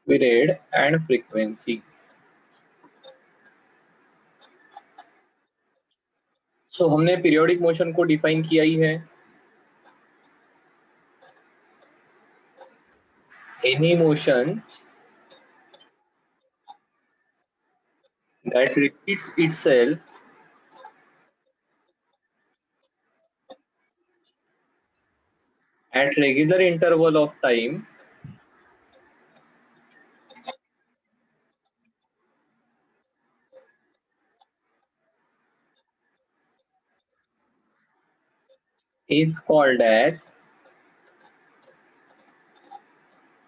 period and frequency. So हमने periodic motion को define किया ही है. Any motion that repeats itself at regular interval of time is called as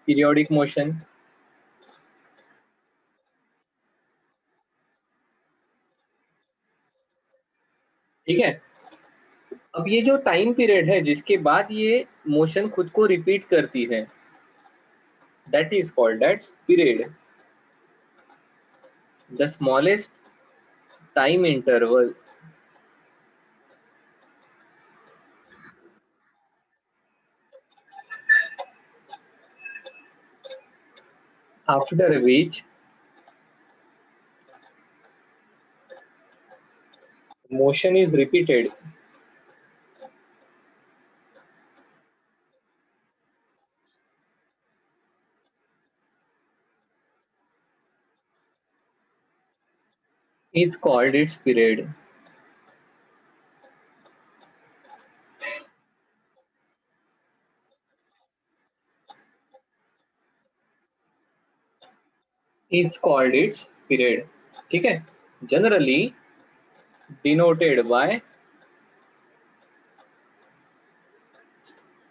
periodic motion. ठीक है. अब ये जो टाइम पीरियड है जिसके बाद ये मोशन खुद को रिपीट करती है, that is called as period. The smallest time interval after which motion is repeated is called its period. Is called its period. ठीक है. Generally denoted by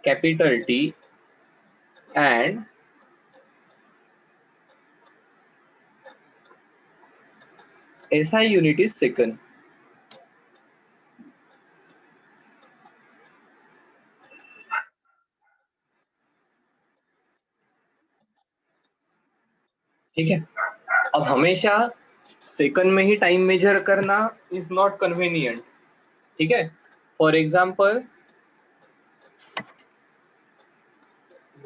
capital T and SI unit is second. ठीक है. अब हमेशा second में ही time major करना is not convenient. ठीक है. For example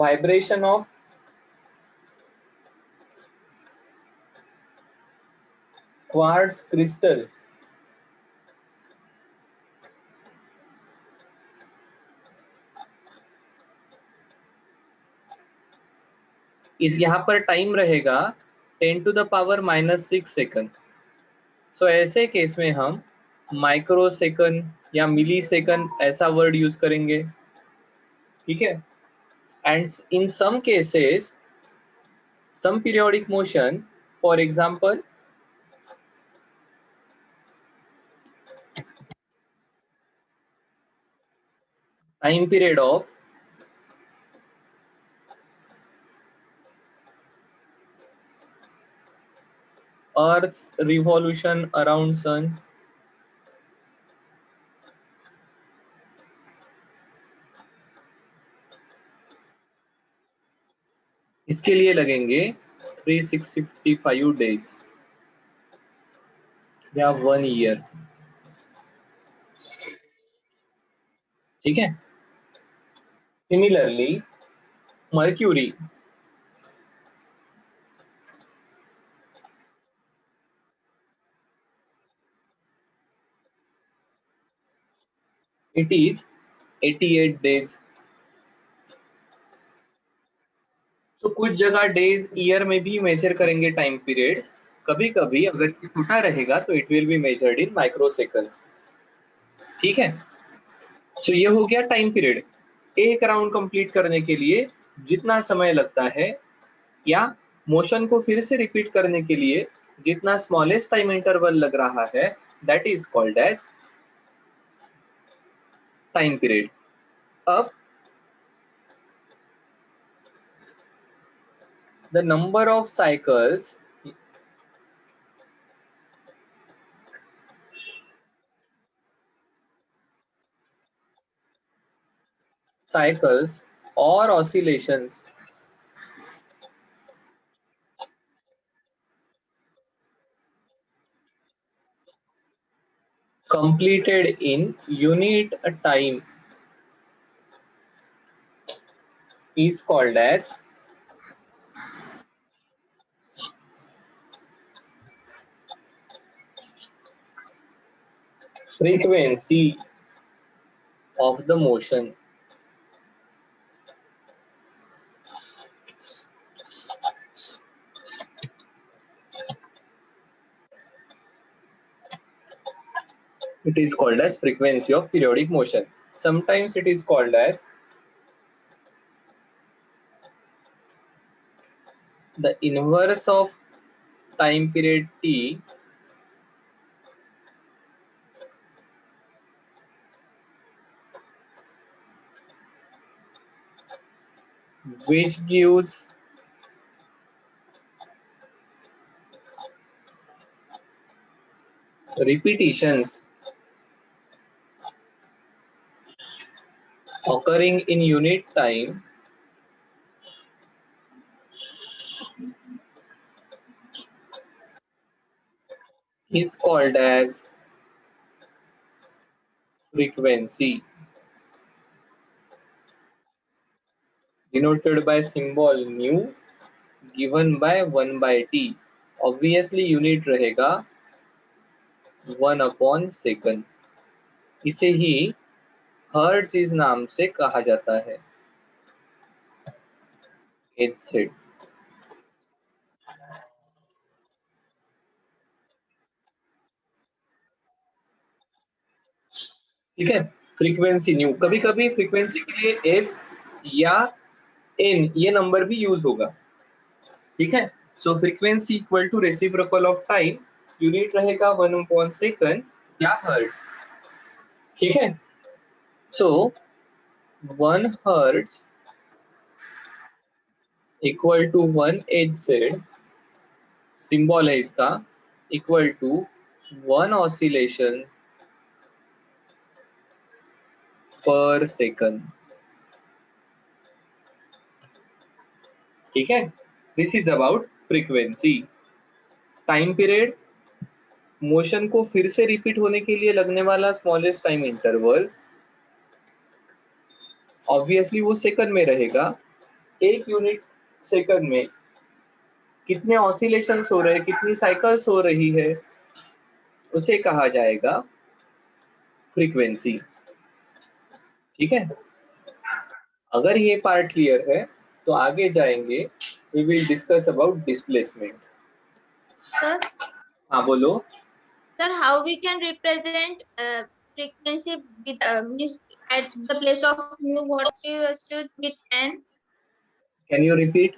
vibration of quartz crystal. इस यहाँ पर टाइम रहेगा 10 to the power -6 second. So ऐसे केस में हम माइक्रो सेकंड या मिली सेकंड ऐसा वर्ड यूज करेंगे. ठीक है. And in some cases some periodic motion, for example time period of Earth's revolution around sun. इसके लिए लगेंगे 365 डेज या 1 ईयर. ठीक है. Similarly mercury it is 88 days. तो कुछ जगह डेज ईयर में भी मेजर करेंगे टाइम पीरियड. कभी कभी अगर छोटा रहेगा तो it will be measured in micro seconds. ठीक है. सो ये हो गया टाइम पीरियड. एक राउंड कंप्लीट करने के लिए जितना समय लगता है या मोशन को फिर से रिपीट करने के लिए जितना स्मॉलेस्ट टाइम इंटरवल लग रहा है, that is called as time period. अब the number of cycles or oscillations completed in unit time is called as frequency of the motion. It is called as frequency of periodic motion. Sometimes it is called as the inverse of time period t which gives repetitions occurring in unit time is called as frequency, denoted by symbol nu given by 1 by t. Obviously unit रहेगा 1/second. इसे ही hertz इस नाम से कहा जाता है. HZ. ठीक है. फ्रीक्वेंसी न्यू, कभी कभी फ्रीक्वेंसी के लिए एफ या एन ये नंबर भी यूज होगा. ठीक है. So frequency equal to reciprocal of time, unit रहेगा 1/second या हर्ट्ज. ठीक है. So 1 hertz equal to 1 HZ, symbol है इसका, equal to 1 oscillation per second. ठीक है. This is about frequency. Time period, motion को फिर से रिपीट होने के लिए लगने वाला स्मॉलेस्ट टाइम इंटरवल, ऑब्वियसली वो सेकंड में रहेगा. एक यूनिट सेकंड में कितने ऑसिलेशंस हो रहे हैं, कितनी साइकिल्स हो रही है, उसे कहा जाएगा फ्रीक्वेंसी. ठीक है. अगर ये पार्ट क्लियर है तो आगे जाएंगे. We will discuss about displacement. Sir, हाँ बोलो. Sir, how we can represent frequency with means at the place of mu, what we used with n? Can you repeat?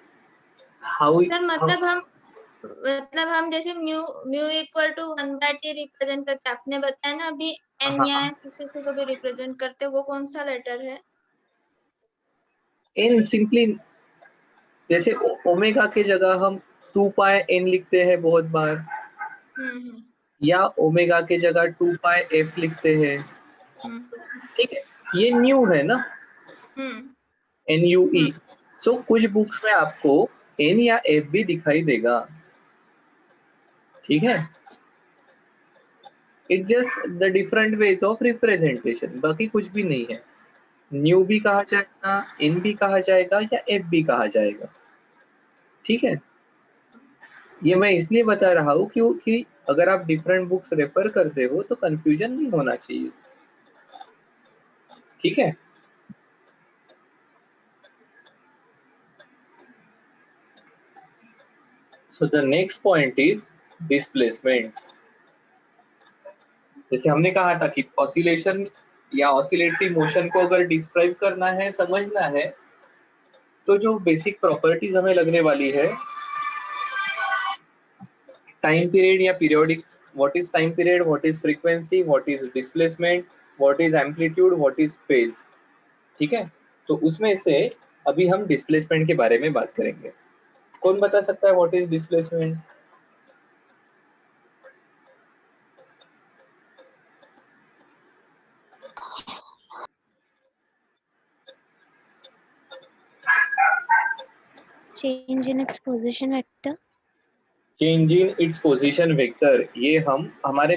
How? Sir मतलब हम जैसे mu equal to 1/t represent करते, आपने बताया ना अभी n या किसी से जो भी रिप्रेजेंट करते, वो कौन सा लेटर है? एन सिंपली, जैसे ओमेगा के जगह हम 2 पाई एन लिखते हैं बहुत बार, या ओमेगा के जगह 2 पाई एफ लिखते हैं. ठीक है. ये न्यू है ना, NUE. सो कुछ बुक्स में आपको एन या एफ भी दिखाई देगा. ठीक है. It just the different ways of representation, बाकी कुछ भी नहीं है. न्यू भी कहा जाएगा, एन भी कहा जाएगा, या एफ भी कहा जाएगा. ठीक है. ये मैं इसलिए बता रहा हूँ क्योंकि अगर आप डिफरेंट बुक्स रेफर करते हो तो कंफ्यूजन नहीं होना चाहिए. ठीक है. So the next point is displacement. जैसे हमने कहा था कि ऑसिलेशन या ऑसिलेटरी मोशन को अगर डिस्क्राइब करना है, समझना है, तो जो बेसिक प्रॉपर्टीज हमें लगने वाली है, टाइम पीरियड या periodic, what is time period, what is frequency, what is displacement, what is amplitude, what is phase. ठीक है. तो उसमें से अभी हम डिस्प्लेसमेंट के बारे में बात करेंगे. कौन बता सकता है what is displacement? Change in its position vector. Change in its position vector, ये हम हमारे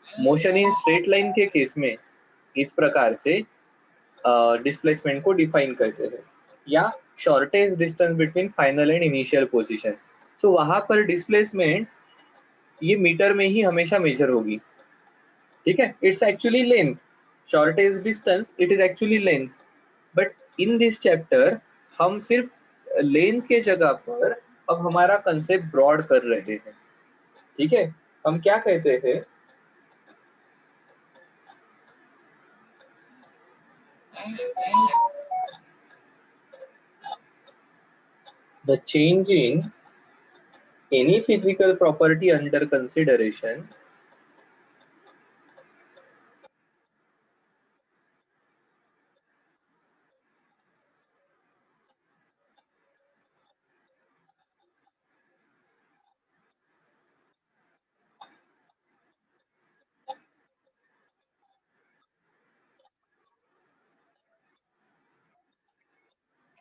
मोशन इन स्ट्रेट लाइन के केस में इस प्रकार से डिस्प्लेसमेंट को डिफाइन करते हैं. या shortest distance between final and initial position. So वहां पर डिस्प्लेसमेंट ये मीटर में ही हमेशा मेजर होगी. ठीक है, it's actually length, shortage distance it is actually length, but in this chapter हम सिर्फ लेंथ के जगह पर अब हमारा कंसेप्ट ब्रॉड कर रहे हैं। ठीक है, हम क्या कहते हैं, the change in any physical property under consideration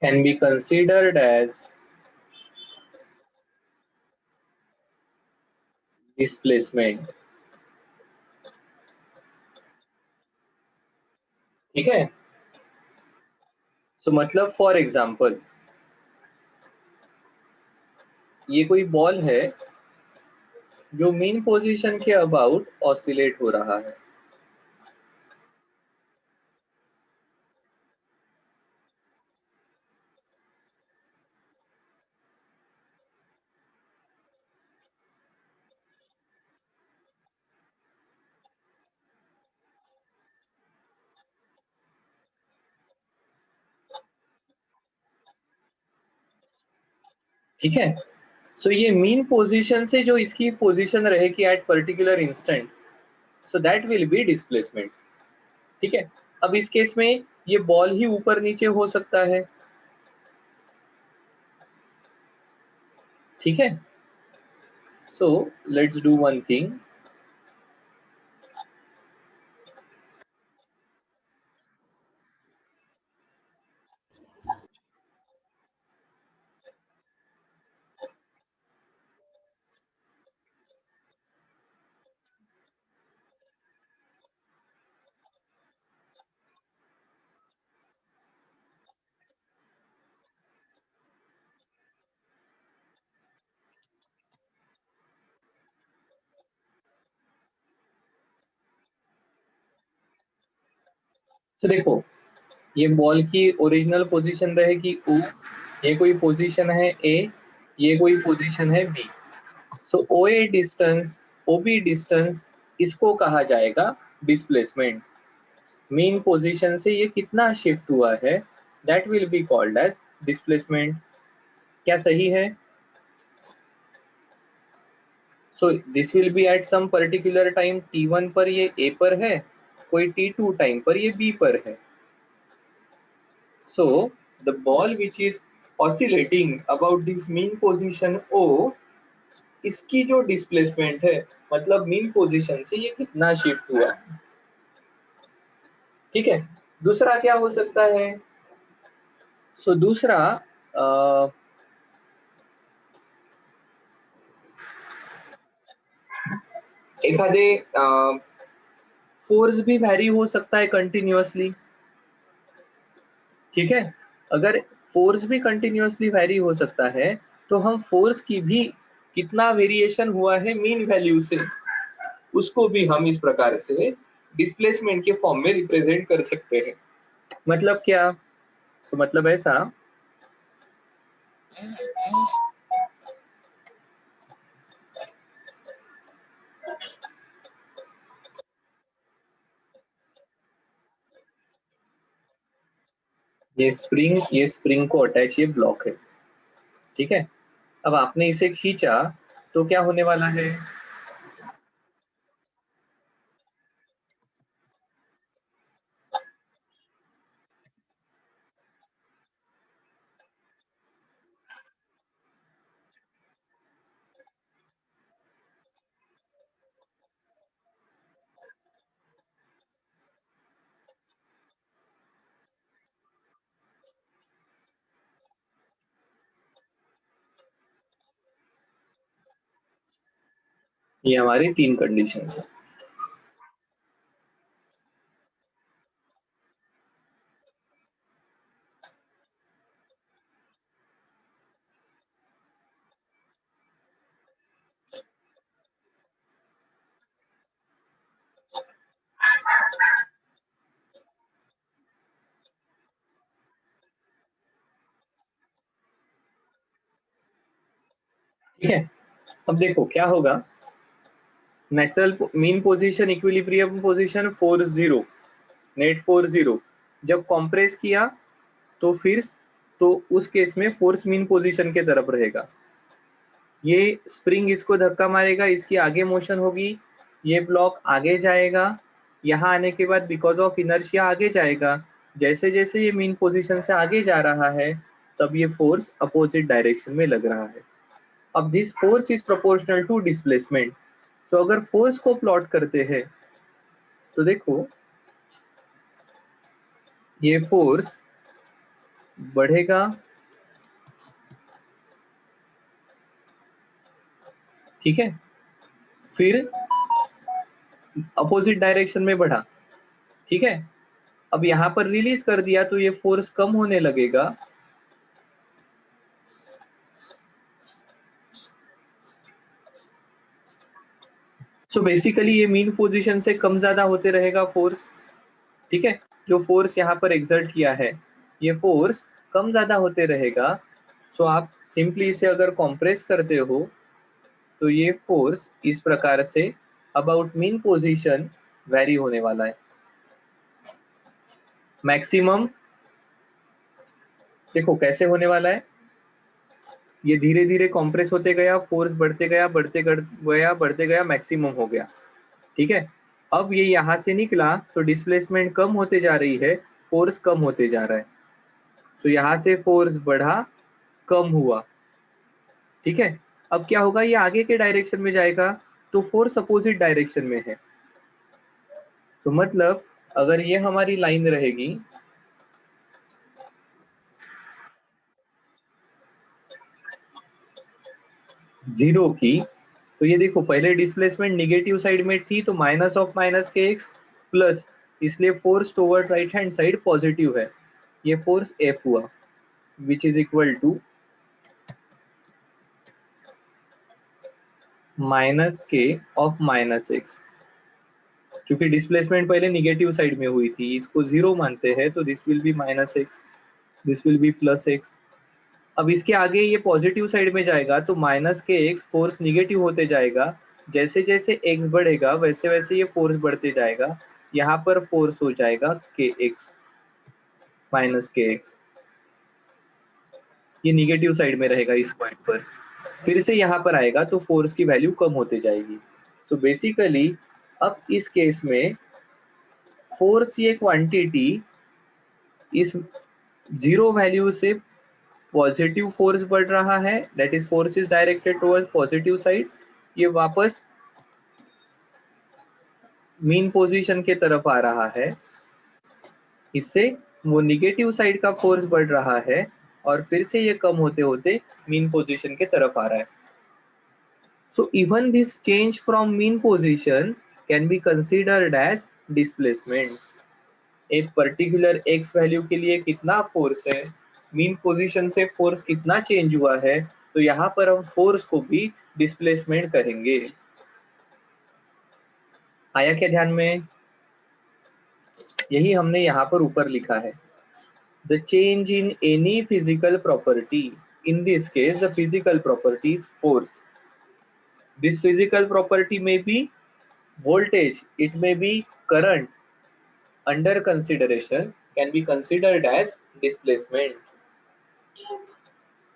can be considered as displacement। ठीक है, सो मतलब फॉर एग्जांपल ये कोई बॉल है जो मीन पोजीशन के अबाउट ऑसिलेट हो रहा है। ठीक है, सो ये मीन पोजीशन से जो इसकी पोजीशन रहेगी at particular instant, so that will B displacement. ठीक है, अब इस केस में ये बॉल ही ऊपर नीचे हो सकता है। ठीक है, so let's do one thing, तो देखो ये बॉल की ओरिजिनल पोजीशन रहेगी ओ, ये कोई पोजीशन है ए, ये कोई पोजीशन है B. So O A distance, O B distance, इसको कहा जाएगा डिस्प्लेसमेंट। मेन पोजीशन से ये कितना शिफ्ट हुआ है, that will be called as displacement. क्या सही है? So this will be at some particular time t1 पर ये ए पर है, कोई t2 टाइम पर ये बी पर है। So the ball which is oscillating about this mean position O, इसकी जो डिस्प्लेसमेंट है मतलब मीन पोजीशन से ये कितना शिफ्ट हुआ है। ठीक है, दूसरा क्या हो सकता है, सो दूसरा एखादे फोर्स भी वैरी हो सकता है कंटिन्यूअसली। ठीक है, अगर फोर्स भी कंटिन्यूअसली वैरी हो सकता है तो हम फोर्स की भी कितना वेरिएशन हुआ है मीन वैल्यू से, उसको भी हम इस प्रकार से डिस्प्लेसमेंट के फॉर्म में रिप्रेजेंट कर सकते हैं। मतलब क्या, तो मतलब ऐसा, ये स्प्रिंग को अटैच ये ब्लॉक है। ठीक है, अब आपने इसे खींचा तो क्या होने वाला है, ये हमारी तीन कंडीशन है। ठीक है, अब देखो क्या होगा, natural mean position equilibrium position force zero, net force zero, जब कॉम्प्रेस किया तो फिर तो उस केस में फोर्स मीन पोजीशन के तरफ रहेगा। ये स्प्रिंग इसको धक्का मारेगा, इसकी आगे मोशन होगी, ये ब्लॉक आगे जाएगा, यहाँ आने के बाद बिकॉज ऑफ इनर्शिया आगे जाएगा। जैसे जैसे ये मीन पोजीशन से आगे जा रहा है तब ये फोर्स अपोजिट डायरेक्शन में लग रहा है। अब this force is proportional to displacement. तो अगर फोर्स को प्लॉट करते हैं तो देखो ये फोर्स बढ़ेगा, ठीक है, फिर अपोजिट डायरेक्शन में बढ़ा, ठीक है। अब यहाँ पर रिलीज कर दिया तो ये फोर्स कम होने लगेगा, सो बेसिकली ये मीन पोजीशन से कम ज्यादा होते रहेगा फोर्स, ठीक है। जो फोर्स यहाँ पर एक्सर्ट किया है ये फोर्स कम ज्यादा होते रहेगा। सो आप सिंपली इसे अगर कॉम्प्रेस करते हो तो ये फोर्स इस प्रकार say about mean position very होने वाला है। मैक्सिमम देखो कैसे होने वाला है, ये धीरे धीरे कॉम्प्रेस होते गया, फोर्स बढ़ते गया बढ़ते गया मैक्सिमम हो गया, ठीक है। अब ये यहाँ से निकला तो डिस्प्लेसमेंट कम होते जा रही है, फोर्स कम होते जा रहा है। तो यहाँ से फोर्स बढ़ा, कम हुआ, ठीक है। अब क्या होगा, ये आगे के डायरेक्शन में जाएगा तो फोर्स अपोजिट डायरेक्शन में है। तो मतलब अगर ये हमारी लाइन रहेगी जीरो की, तो ये देखो पहले डिस्प्लेसमेंट निगेटिव साइड में थी तो minus of minus k x plus, इसलिए force towards right hand side positive है, ये फोर्स एफ हुआ which is equal to minus k of minus x. क्योंकि डिस्प्लेसमेंट पहले निगेटिव साइड में हुई थी, इसको जीरो मानते हैं तो this will be minus x, this will be plus x. अब इसके आगे ये पॉजिटिव साइड में जाएगा तो minus k x force negative होते जाएगा, जैसे जैसे एक्स बढ़ेगा वैसे वैसे ये फोर्स बढ़ते जाएगा, यहाँ पर फोर्स हो जाएगा के एक्स माइनस के एक्स, ये निगेटिव साइड में रहेगा इस पॉइंट पर। फिर से यहाँ पर आएगा तो फोर्स की वैल्यू कम होते जाएगी। सो बेसिकली अब इस केस में फोर्स ये क्वांटिटी इस जीरो वैल्यू से पॉजिटिव फोर्स बढ़ रहा है, that is force is directed towards positive side, ये वापस मीन पोजीशन के तरफ आ रहा है, इससे वो निगेटिव साइड का फोर्स बढ़ रहा है और फिर से ये कम होते होते मीन पोजीशन के तरफ आ रहा है। So even this change from mean position can be considered as displacement. एक पर्टिकुलर एक्स वैल्यू के लिए कितना फोर्स है, मीन पोजीशन से फोर्स कितना चेंज हुआ है, तो यहाँ पर हम फोर्स को भी डिस्प्लेसमेंट करेंगे। आया क्या ध्यान में, यही हमने यहाँ पर ऊपर लिखा है, the change in any physical property, in this case the physical property is force, this physical property में B voltage, it may be current under consideration can be considered as displacement।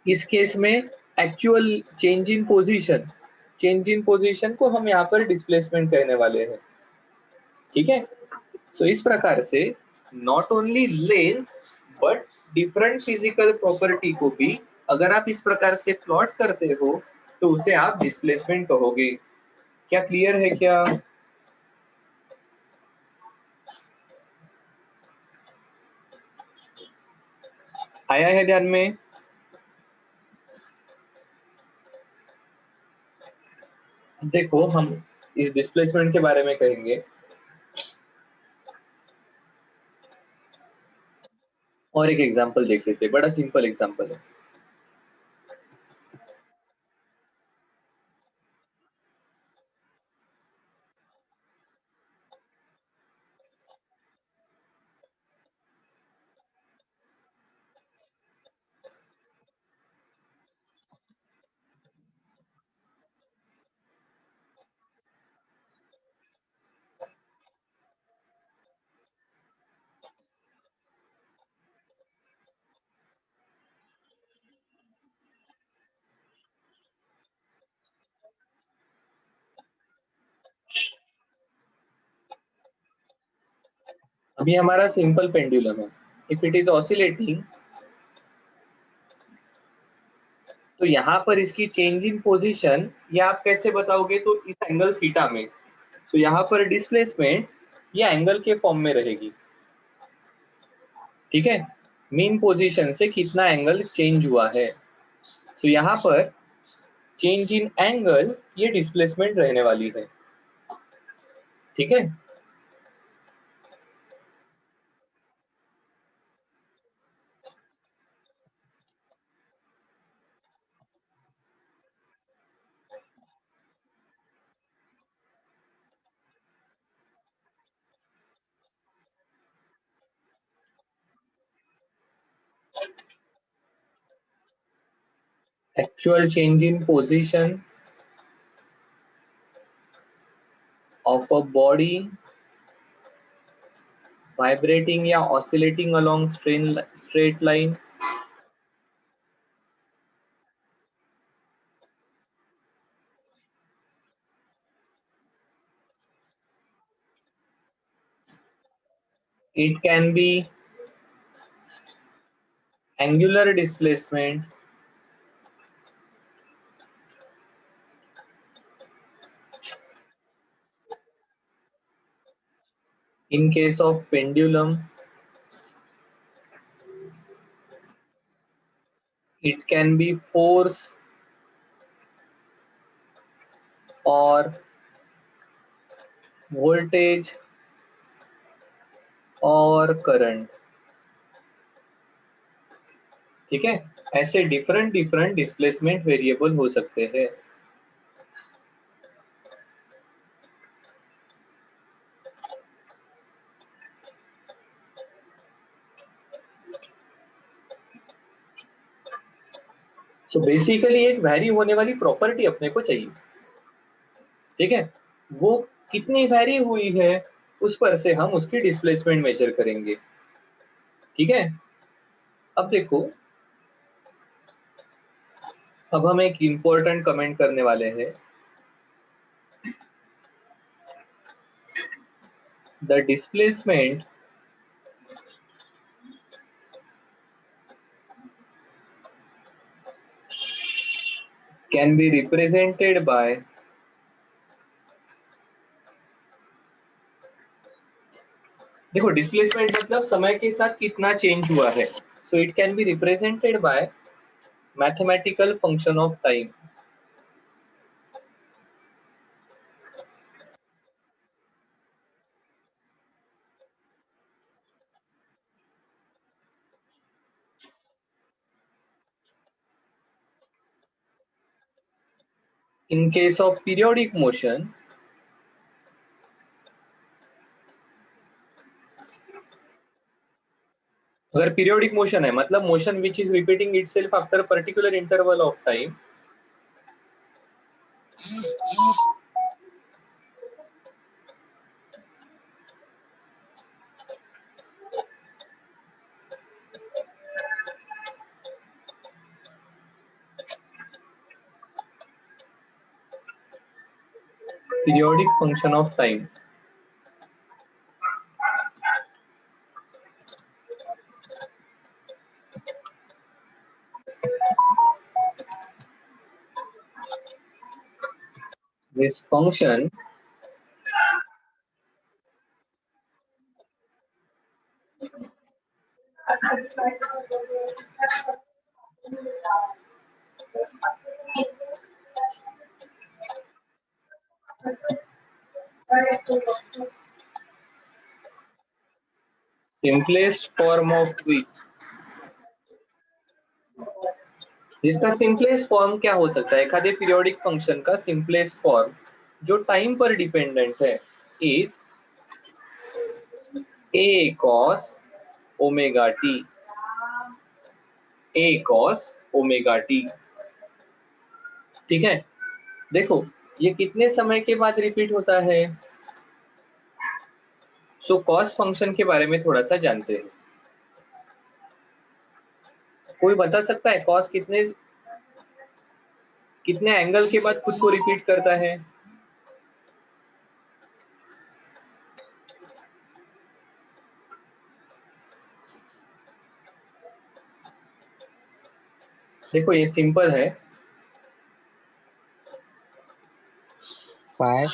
इस केस में actual change in position, change in position को हम यहाँ पर displacement कहने वाले हैं, ठीक है। सो इस प्रकार से not only length but different physical property को भी अगर आप इस प्रकार से प्लॉट करते हो तो उसे आप डिस्प्लेसमेंट कहोगे। क्या क्लियर है क्या? आया है ध्यान में? देखो हम इस डिस्प्लेसमेंट के बारे में कहेंगे और एक एग्जांपल देख लेते हैं, बड़ा सिंपल एग्जांपल है। अभी हमारा सिंपल पेंडुलम है, इफ इट इज ऑसिलेटिंग तो यहाँ पर इसकी चेंज इन पोजीशन ये आप कैसे बताओगे, तो इस एंगल थीटा में, तो यहाँ पर डिस्प्लेसमेंट ये एंगल के फॉर्म में रहेगी, ठीक है, मीन पोजीशन से कितना एंगल चेंज हुआ है, तो यहाँ पर चेंज इन एंगल ये डिस्प्लेसमेंट रहने वाली है, ठीक है। Actual change in position of a body vibrating या oscillating along straight line it can be angular displacement in case of pendulum it can be force or voltage और current, ठीक है, ऐसे डिफरेंट डिफरेंट डिस्प्लेसमेंट वेरिएबल हो सकते हैं। So basically एक vary होने वाली प्रॉपर्टी अपने को चाहिए, ठीक है, वो कितनी वैरी हुई है उस पर से हम उसकी डिस्प्लेसमेंट मेजर करेंगे, ठीक है। अब देखो, अब हम एक इंपॉर्टेंट कमेंट करने वाले हैं, the displacement can be represented by देखो डिस्प्लेसमेंट मतलब समय के साथ कितना चेंज हुआ है, so it can be represented by mathematical function of time. In case of periodic motion अगर पीरियोडिक मोशन है मतलब motion which is repeating itself after particular interval of time, periodic function of time this function simplest form of which जिसका simplest form क्या हो सकता है, एखादे periodic function का सिंपलेस्ट फॉर्म जो टाइम पर डिपेंडेंट है is a cos omega t, a cos omega t, ठीक है। देखो ये कितने समय के बाद रिपीट होता है, सो कॉस फंक्शन के बारे में थोड़ा सा जानते हैं। कोई बता सकता है कॉस कितने कितने एंगल के बाद खुद को रिपीट करता है, देखो ये सिंपल है, पाई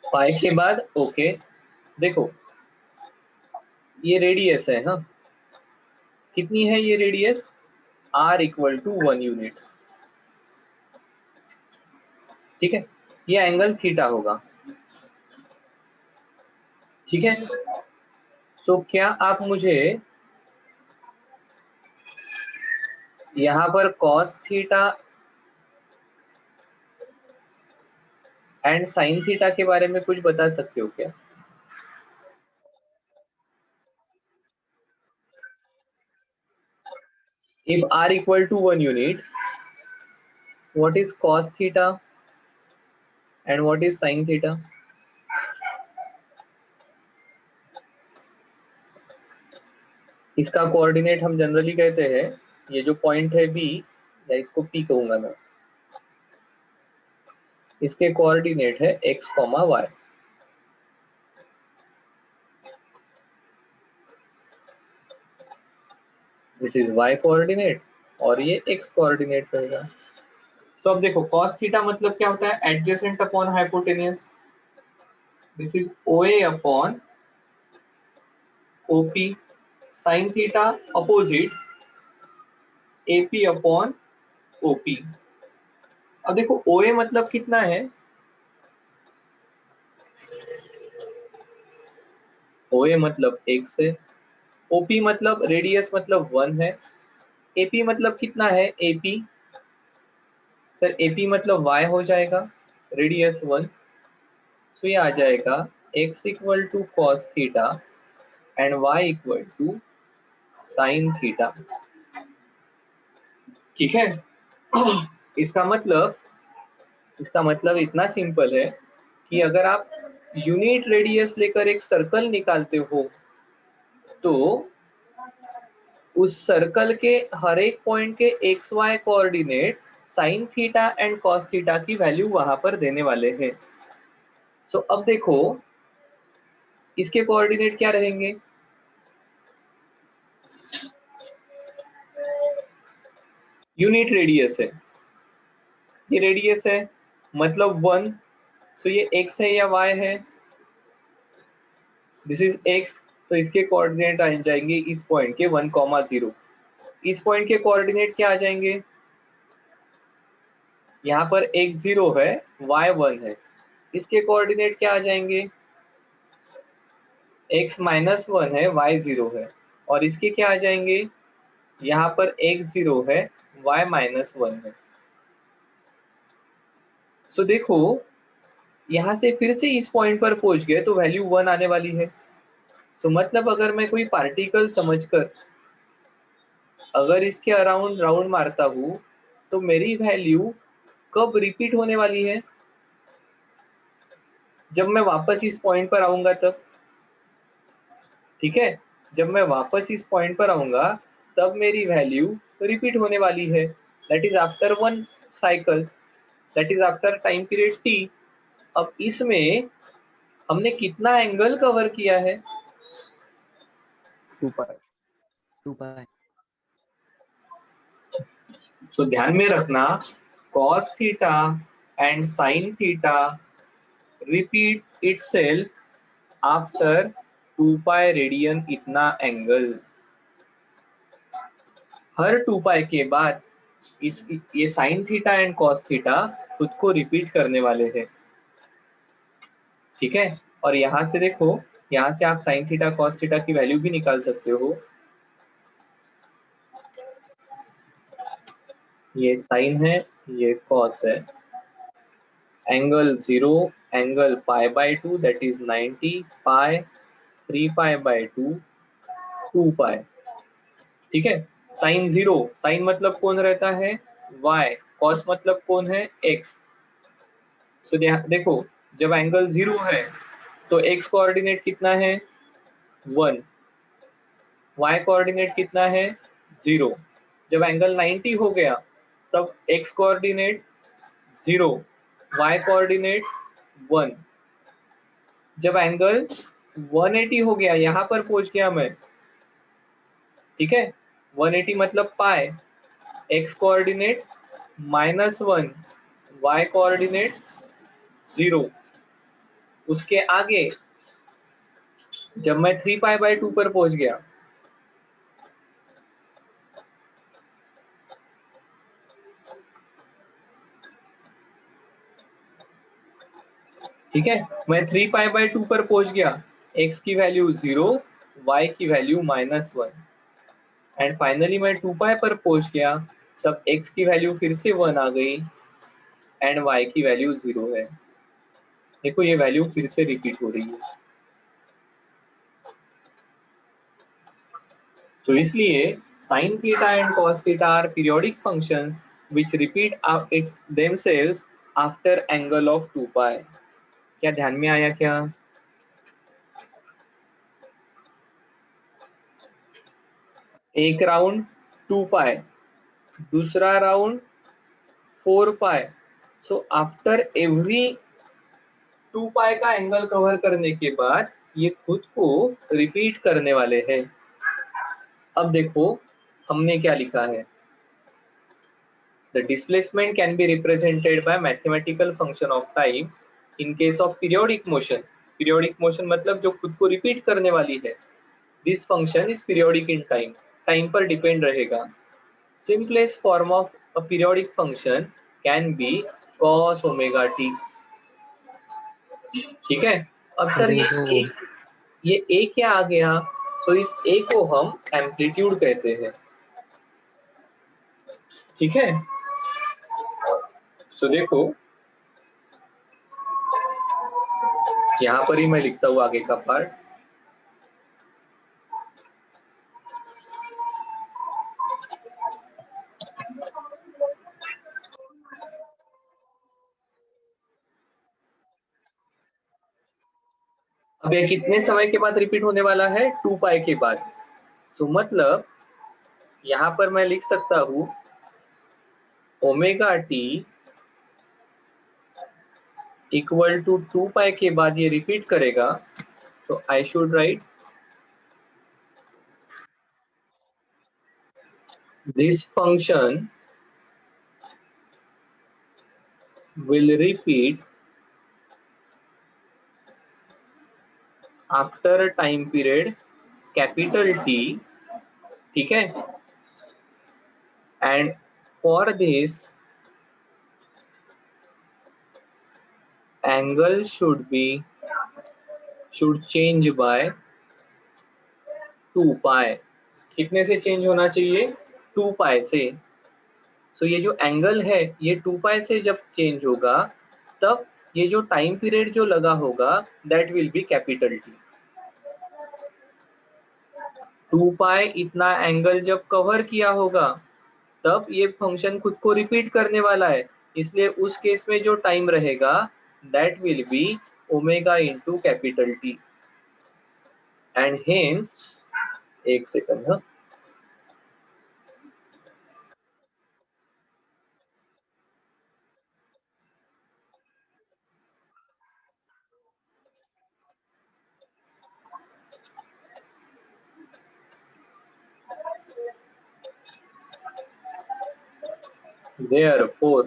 पाई के बाद ओके। देखो ये रेडियस है, हाँ कितनी है ये radius, r equal to 1 unit, ठीक है। ये एंगल थीटा होगा, ठीक है। तो क्या आप मुझे यहाँ पर cos theta and sin theta के बारे में कुछ बता सकते हो क्या? If r equal to 1 unit, what is cos theta and what is sin theta? इसका कोऑर्डिनेट हम जनरली कहते हैं, ये जो पॉइंट है बी, या इसको पी कहूंगा मैं, इसके कोऑर्डिनेट है x, y। This is y coordinate और ये x कोऑर्डिनेट रहेगा। तो अब देखो cos थीटा मतलब क्या होता है, adjacent upon hypotenuse. This is OA upon OP। sin theta opposite AP upon OP। अब देखो OA मतलब कितना है, OA मतलब x है, OP मतलब रेडियस मतलब 1 है, AP मतलब कितना है, AP सर AP मतलब y हो जाएगा, रेडियस 1। तो ये आ जाएगा x equal to cos theta and y equal to sine theta, ठीक है। इसका मतलब इतना सिंपल है कि अगर आप यूनिट रेडियस लेकर एक सर्कल निकालते हो तो उस सर्कल के हर एक पॉइंट के x y coordinate sine theta and cos theta की वैल्यू वहां पर देने वाले हैं। सो अब देखो इसके कोऑर्डिनेट क्या रहेंगे, यूनिट रेडियस है, ये रेडियस है मतलब 1। सो ये x है या y है, दिस इज x। तो इसके कोऑर्डिनेट आ जाएंगे इस पॉइंट के 1,0। इस पॉइंट के कोऑर्डिनेट क्या आ जाएंगे, यहाँ पर x 0 है y 1 है, इसके कोऑर्डिनेट क्या आ जाएंगे, x -1 है y 0 है, और इसके क्या आ जाएंगे, यहाँ पर x 0 है y -1 है। सो देखो यहाँ से फिर से इस पॉइंट पर पहुंच गए तो वैल्यू 1 आने वाली है। तो मतलब अगर मैं कोई पार्टिकल समझकर अगर इसके अराउंड राउंड मारता हूँ तो मेरी वैल्यू कब रिपीट होने वाली है, जब मैं वापस इस पॉइंट पर आऊंगा तब, ठीक है। जब मैं वापस इस पॉइंट पर आऊंगा तब मेरी वैल्यू रिपीट होने वाली है, that is after 1 cycle, that is after time period t। अब इसमें हमने कितना एंगल कवर किया है, 2 पाई। तो ध्यान में रखना cos theta and sin theta repeat itself after 2 pi radian इतना एंगल। हर 2 पाई के बाद ये sin theta and cos theta खुद को रिपीट करने वाले हैं, ठीक है। और यहाँ से देखो, यहाँ से आप sin थीटा cos थीटा की वैल्यू भी निकाल सकते हो। ये sin है, ये cos है, एंगल 0, एंगल π/2 दैट इज 90, पाई 3π/2 2 पाई, ठीक है। साइन 0, साइन मतलब कौन रहता है y, cos मतलब कौन है x। तो देखो जब एंगल 0 है तो x कोऑर्डिनेट कितना है 1, y कोऑर्डिनेट कितना है 0। जब एंगल 90 हो गया तब x कोऑर्डिनेट 0, y कोऑर्डिनेट 1। जब एंगल 180 हो गया, यहाँ पर पहुंच गया मैं, ठीक है, 180 मतलब पाई, x कोऑर्डिनेट -1, y कोऑर्डिनेट 0। उसके आगे जब मैं 3π/2 पर पहुंच गया, ठीक है, मैं 3π/2 पर पहुंच गया, x की वैल्यू 0, y की वैल्यू -1, एंड फाइनली मैं 2π पर पहुंच गया, तब x की वैल्यू फिर से 1 आ गई एंड y की वैल्यू 0 है। देखो ये वैल्यू फिर से रिपीट हो रही है। तो इसलिए sin theta and cos theta are periodic functions which repeat themselves after angle of 2π। क्या ध्यान में आया क्या? एक राउंड 2π, दूसरा राउंड 4π। सो आफ्टर एवरी 2π का एंगल कवर करने के बाद ये खुद को रिपीट करने वाले हैं। अब देखो हमने क्या लिखा है, the displacement can be represented by mathematical function of time in case of periodic motion. Periodic motion मतलब जो खुद को रिपीट करने वाली है। This function is periodic in time, time पर डिपेंड रहेगा। Simplest form of a periodic function can B cos omega T. ठीक है, अब सर ये ए क्या आ गया? तो इस ए को हम एम्पलीट्यूड कहते हैं। ठीक है, सो देखो यहां पर ही मैं लिखता हूं आगे का पार्ट। अब ये कितने समय के बाद रिपीट होने वाला है? 2π के बाद। सो मतलब यहां पर मैं लिख सकता हूं ओमेगा टी इक्वल टू 2π के बाद ये रिपीट करेगा। तो I should write this function will repeat after time period capital T। ठीक है, and for this angle should change by 2π। कितने से चेंज होना चाहिए? 2π से। सो ये जो एंगल है ये 2π से जब चेंज होगा तब ये जो टाइम पीरियड जो लगा होगा that will be capital T. 2π इतना एंगल जब कवर किया होगा तब ये फंक्शन खुद को रिपीट करने वाला है, इसलिए उस केस में जो टाइम रहेगा that will be omega into capital T. And hence, एक second, therefore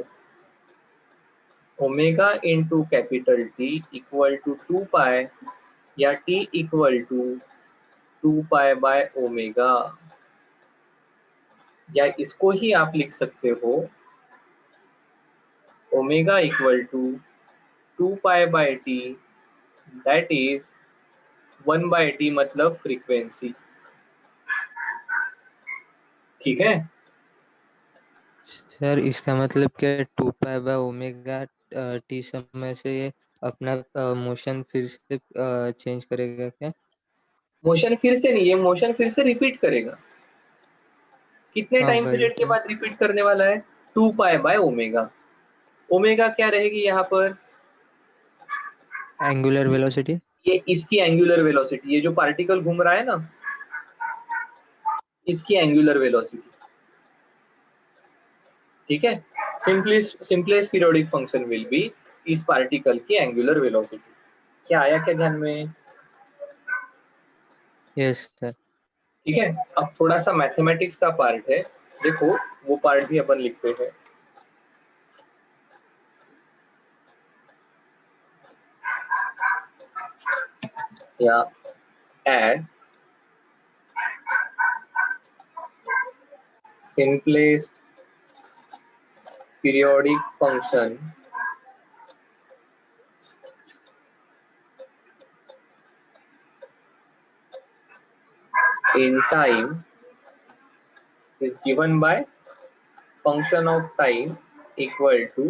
omega into capital T equal to 2π या t इक्वल टू 2π/ओमेगा, या इसको ही आप लिख सकते हो omega equal to 2π/t, that is 1/t मतलब फ्रीक्वेंसी। ठीक है, सर इसका मतलब क्या 2π/ओमेगा टी समय से ये अपना मोशन फिर से चेंज करेगा क्या? मोशन फिर से नहीं, ये मोशन फिर से रिपीट करेगा। कितने हाँ टाइम वही पीरियड के तो। बाद रिपीट करने वाला है? 2π/ओमेगा। ओमेगा क्या रहेगी यहाँ पर? Angular velocity. ये इसकी एंगुलर वेलोसिटी, ये जो पार्टिकल घूम रहा है ना इसकी एंगुलर वेलोसिटी। ठीक है, simplest periodic function will be इस पार्टिकल की एंगुलर वेलोसिटी। क्या आया क्या ध्यान में? Yes sir. ठीक है, अब थोड़ा सा मैथमेटिक्स का पार्ट है, देखो वो पार्ट भी अपन लिखते हैं। या as simplest periodic function in time is given by function of time equal to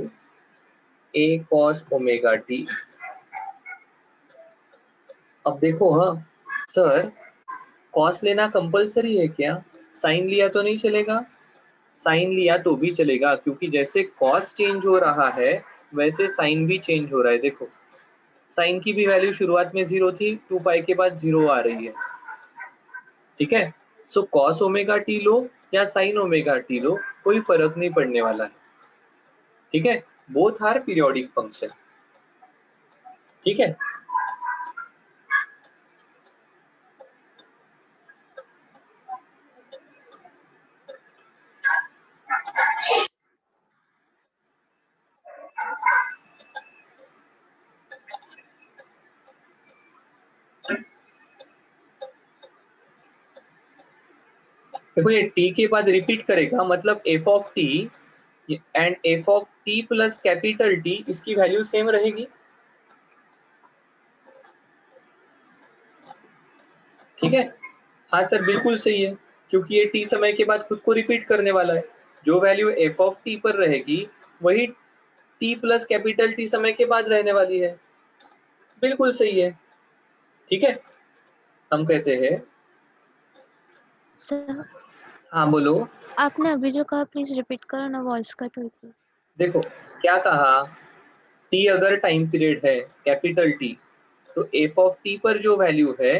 a cos omega t। अब देखो, हाँ सर, कॉस लेना कंपलसरी है क्या? साइन लिया तो नहीं चलेगा? साइन लिया तो भी चलेगा, क्योंकि जैसे कॉस चेंज हो रहा है वैसे साइन भी चेंज हो रहा है। देखो साइन की भी वैल्यू शुरुआत में 0 थी, 2 पाई के बाद 0 आ रही है। ठीक है, सो कॉस ओमेगा टी लो या साइन ओमेगा टी लो, कोई फर्क नहीं पड़ने वाला है। ठीक है, बोथ आर पीरियोडिक फंक्शन। ठीक है, देखो ये टी के बाद रिपीट करेगा, मतलब F of T and F of t plus capital T, इसकी वैल्यू सेम रहेगी। ठीक है, हाँ सर बिल्कुल सही है, क्योंकि ये टी समय के बाद खुद को रिपीट करने वाला है। जो वैल्यू एफ ऑफ टी पर रहेगी वही टी प्लस कैपिटल टी समय के बाद रहने वाली है। बिल्कुल सही है। ठीक है, हम कहते हैं, सर हाँ बोलो। आपने अभी जो कहा प्लीज रिपीट करो ना, वॉइस कट हुई थी। देखो क्या कहा, टी अगर टाइम पीरियड है कैपिटल टी, तो एफ ऑफ टी पर जो वैल्यू है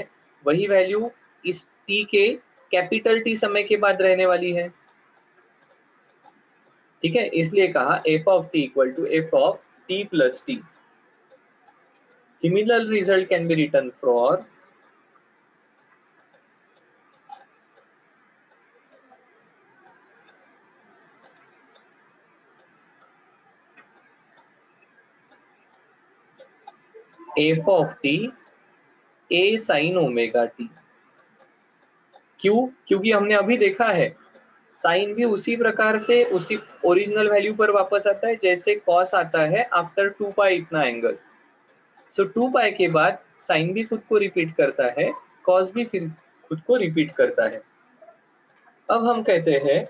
वही वैल्यू इस टी के कैपिटल टी समय के बाद रहने वाली है। ठीक है, इसलिए कहा F of t equal to F of t plus T. Similar result can be written for F of t A sine omega t. क्यों? क्योंकि हमने अभी देखा है साइन भी उसी प्रकार से उसी ओरिजिनल वैल्यू पर वापस आता है जैसे कॉस आता है आफ्टर 2 पाई इतना एंगल। सो 2 पाई के बाद साइन भी खुद को रिपीट करता है, कॉस भी फिर खुद को रिपीट करता है। अब हम कहते हैं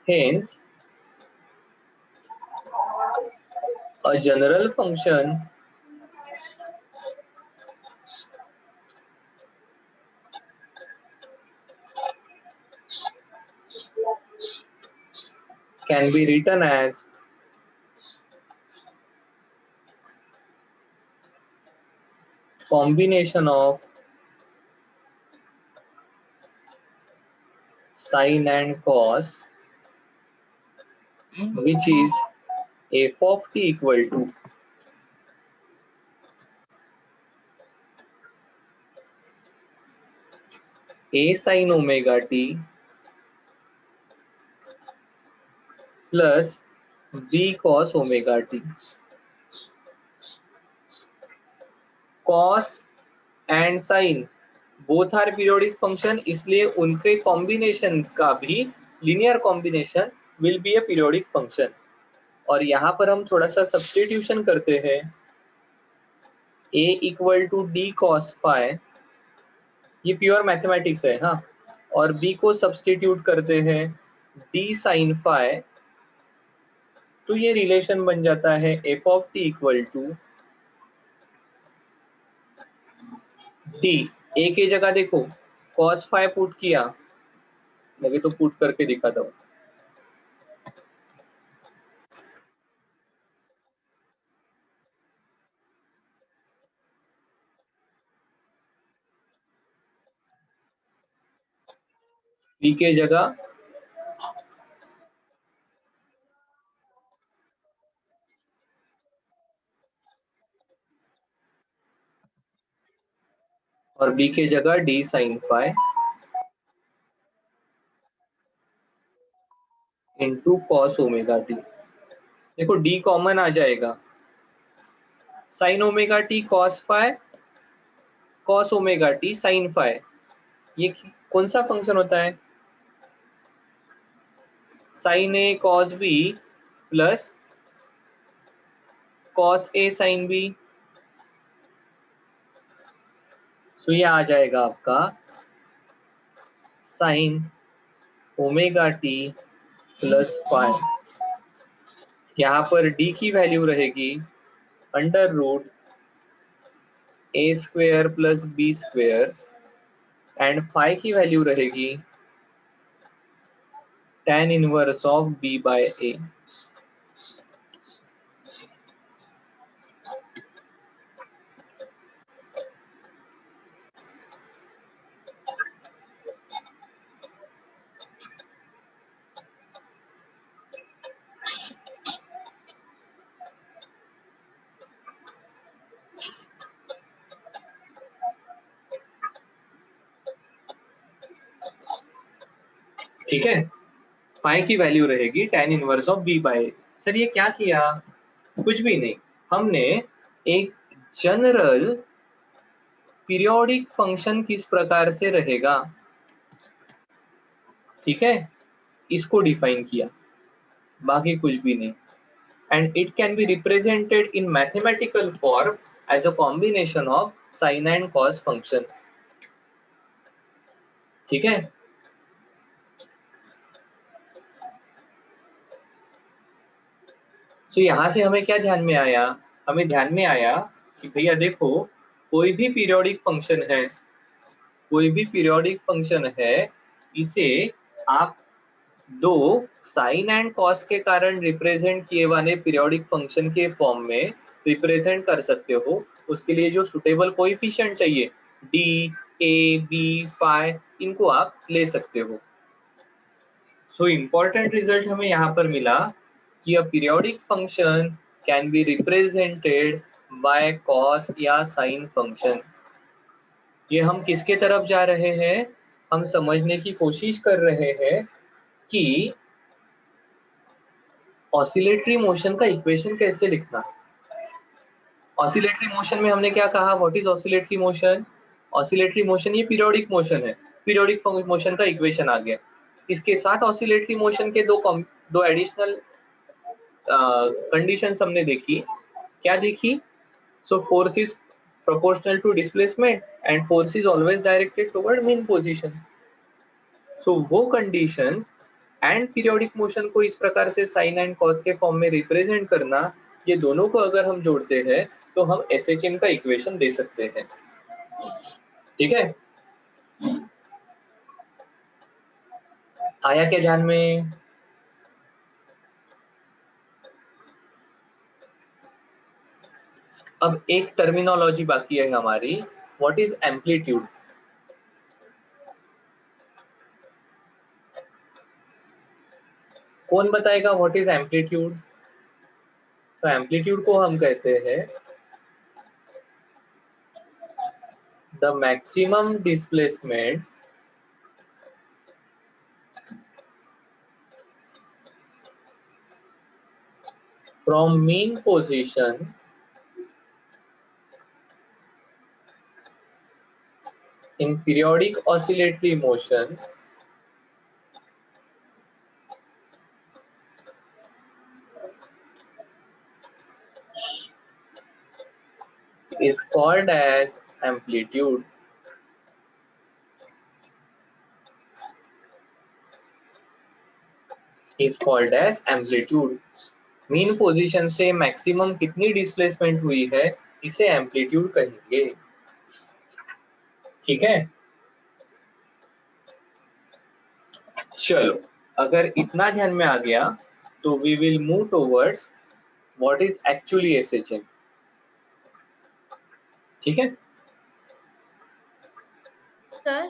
hence a general function can be written as combination of sine and cos, which is f of t equal to a sin omega t plus b cos omega t। cos and sin both are periodic function, इसलिए उनके combination का भी linear combination will be a periodic function। और यहाँ पर हम थोड़ा सा सब्स्टिट्यूशन करते हैं, a equal to D cos phi, ये प्योर मैथमेटिक्स है हाँ, और b को सब्स्टिट्यूट करते हैं d साइन फाई, तो ये रिलेशन बन जाता है f of t equal to d। a के जगह देखो cos फाई पुट किया, लगे तो पुट करके दिखाता हूँ। b के जगह और b के जगह d sin phi into cos omega t। देखो d कॉमन आ जाएगा, sin omega t cos phi, cos omega t sin phi, ये कौन सा फंक्शन होता है? sin a cos b plus cos a sin b। तो ये आ जाएगा आपका sin omega t plus phi. यहाँ पर d की वैल्यू रहेगी under root a square plus b square and phi की वैल्यू रहेगी tan inverse of b by a। ठीक है, फाइ की वैल्यू रहेगी tan inverse of b by a। Sir ये क्या किया? कुछ भी नहीं, हमने एक जनरल पीरियोडिक फंक्शन किस प्रकार से रहेगा, ठीक है, इसको डिफाइन किया, बाकी कुछ भी नहीं। And it can be represented in mathematical form as a combination of sine and cos function. ठीक है, तो यहां से हमें क्या ध्यान में आया? हमें ध्यान में आया कि भैया देखो, कोई भी पीरियोडिक फंक्शन है, कोई भी पीरियोडिक फंक्शन है, इसे आप दो साइन एंड कॉस के कारण रिप्रेजेंट किए वाले पीरियोडिक फंक्शन के फॉर्म में रिप्रेजेंट कर सकते हो। उसके लिए जो सुटेबल कोएफिशिएंट चाहिए d, a, b, phi, इनको आप ले सकते हो। सो इम्पोर्टेंट रिजल्ट हमें यहाँ पर मिला कि a periodic function can be represented by cos या साइन फंक्शन। ये हम किसके तरफ जा रहे हैं? हम समझने की कोशिश कर रहे हैं कि ऑसिलेटरी मोशन का इक्वेशन कैसे लिखना। ऑसिलेटरी मोशन में हमने क्या कहा? What is oscillatory motion? Oscillatory motion ये पीरियोडिक मोशन है। पीरियोडिक मोशन का इक्वेशन आ गया। इसके साथ ऑसिलेटरी मोशन के दो एडिशनल कंडीशंस हमने देखी। क्या देखी? So force is proportional to displacement and force is always directed toward mean position। सो वो कंडीशंस एंड पीरियोडिक मोशन को इस प्रकार से साइन एंड कॉस के फॉर्म में रिप्रेजेंट करना, ये दोनों को अगर हम जोड़ते हैं तो हम SHM का इक्वेशन दे सकते हैं। ठीक है, आया क्या ध्यान में? अब एक टर्मिनोलॉजी बाकी है हमारी, व्हाट इज एम्पलीट्यूड। कौन बताएगा व्हाट इज एम्पलीट्यूड? तो एम्पलीट्यूड को हम कहते हैं the maximum displacement from mean position in periodic oscillatory motion is called as amplitude। is called as amplitude। Mean position से मैक्सिमम कितनी डिस्प्लेसमेंट हुई है, इसे एम्पलीट्यूड कहेंगे। ठीक है, चलो, अगर इतना ध्यान में आ गया तो we will move towards what is actually SHM। ठीक है सर,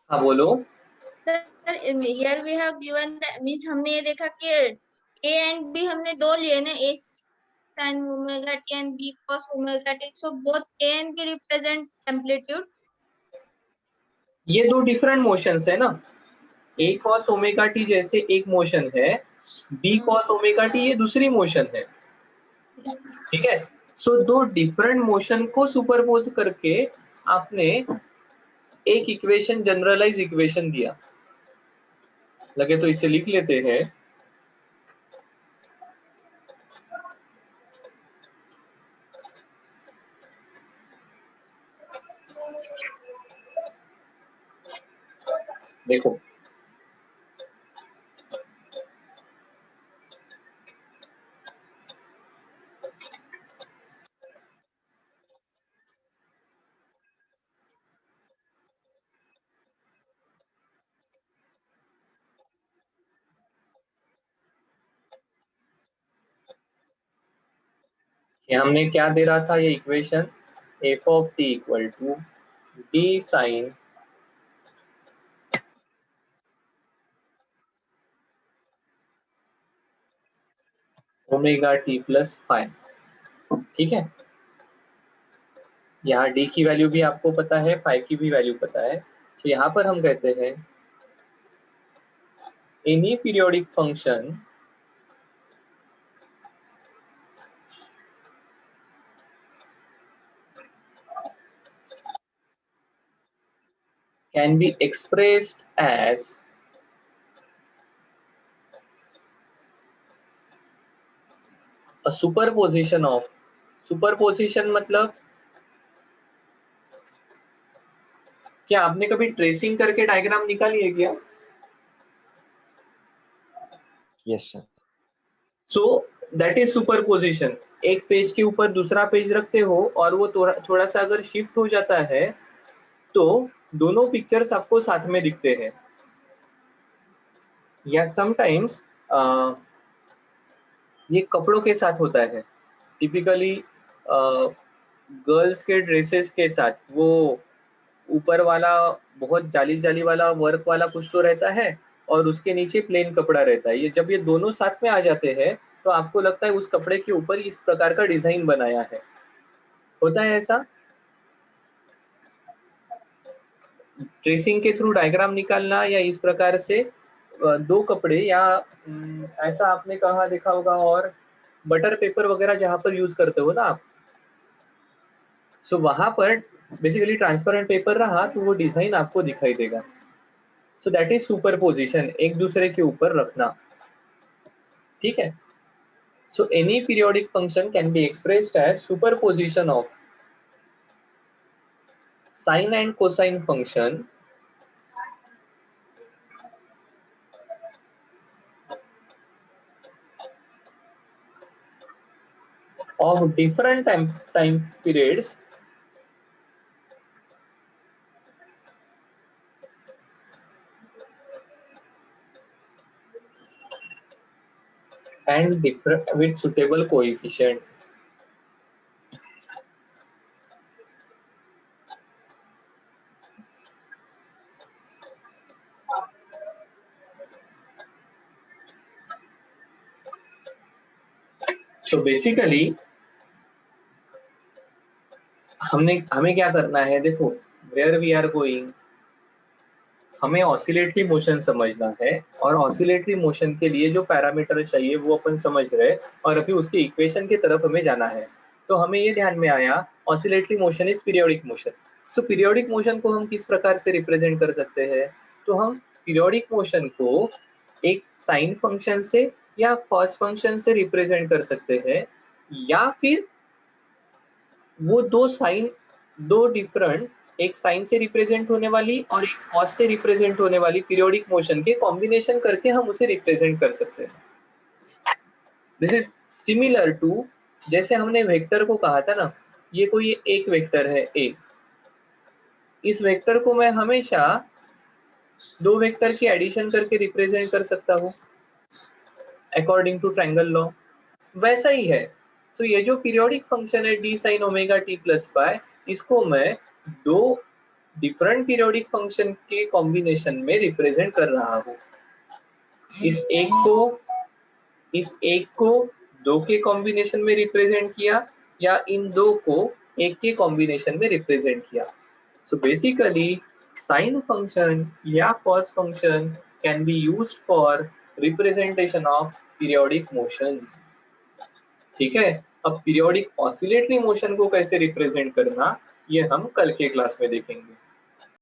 हाँ बोलो। Sir here we have given means हमने ये देखा कि a एंड b हमने दो लिए ना, a sin omega t and b cos omega t, so both a and b represent amplitude. ये दो डिफरेंट मोशंस है ना, ए कॉस ओमेगा टी जैसे एक मोशन है, बी कॉस ओमेगा टी ये दूसरी मोशन है, ठीक है। सो दो डिफरेंट मोशन को सुपरपोज करके आपने एक इक्वेशन, जनरलाइज इक्वेशन दिया। लगे तो इसे लिख लेते हैं। देखो ये हमने क्या दे रहा था, ये equation F of t equal to D sine omega t plus five, ठीक है। यहाँ डी की वैल्यू भी आपको पता है, फाइव की भी वैल्यू पता है। तो यहाँ पर हम कहते हैं any periodic function can be expressed as a superposition of, superposition मतलब क्या आपने कभी ट्रेसिंग करके डायग्राम निकाली है क्या? Yes sir. So that is superposition. एक पेज के ऊपर दूसरा पेज रखते हो और वो थोड़ा सा अगर शिफ्ट हो जाता है तो दोनों पिक्चर्स आपको साथ में दिखते हैं। या समटाइम्स ये कपड़ों के साथ होता है, टिपिकली गर्ल्स के ड्रेसेस के साथ वो ऊपर वाला बहुत जाली जाली वाला वर्क वाला कुछ तो रहता है और उसके नीचे प्लेन कपड़ा रहता है। ये जब ये दोनों साथ में आ जाते हैं तो आपको लगता है उस कपड़े के ऊपर इस प्रकार का डिजाइन बनाया है। होता है ऐसा? ट्रेसिंग के थ्रू डायग्राम निकालना या इस प्रकार से दो कपड़े या ऐसा आपने कहा देखा होगा, और बटर पेपर वगैरह जहां पर यूज करते हो ना आप, सो वहां पर बेसिकली ट्रांसपेरेंट पेपर रहा तो वो डिजाइन आपको दिखाई देगा। सो दैट इज सुपरपोजिशन, एक दूसरे के ऊपर रखना, ठीक है। So any periodic function can be expressed as superposition of sine and cosine function of different time periods and different with suitable coefficient. So basically हमें क्या करना है, देखो where we are going, हमें ऑसिलेटरी मोशन समझना है और oscillatory motion के लिए जो पैरामीटर चाहिए वो अपन समझ रहे और अभी उसके इक्वेशन की तरफ हमें जाना है। तो हमें ये ध्यान में आया oscillatory motion is periodic motion. So periodic motion को हम किस प्रकार से रिप्रेजेंट कर सकते हैं? तो हम पीरियोडिक मोशन को एक साइन फंक्शन से या कॉस फंक्शन से रिप्रेजेंट कर सकते हैं, या फिर वो दो डिफरेंट, एक साइन से रिप्रेजेंट होने वाली और एक कॉस से रिप्रेजेंट होने वाली पीरियोडिक मोशन के कॉम्बिनेशन करके हम उसे रिप्रेजेंट कर सकते हैं। दिस इज सिमिलर टू, जैसे हमने वेक्टर को कहा था ना, ये कोई एक वेक्टर है ए, इस वेक्टर को मैं हमेशा दो वेक्टर की एडिशन करके रिप्रेजेंट कर सकता हूँ अकॉर्डिंग टू ट्रायंगल लॉ। वैसा ही है। सो ये जो पीरियोडिक फंक्शन है D sine omega t plus pi, इसको मैं दो डिफरेंट पीरियोडिक फंक्शन के कॉम्बिनेशन में रिप्रेजेंट कर रहा हूँ। इस एक को दो के कॉम्बिनेशन में रिप्रेजेंट किया या इन दो को एक के कॉम्बिनेशन में रिप्रेजेंट किया। सो बेसिकली साइन फंक्शन या cos function can be used for representation of periodic motion. ठीक है, अब पीरियोडिक ऑसिलेटरी मोशन को कैसे रिप्रेजेंट करना ये हम कल के क्लास में देखेंगे।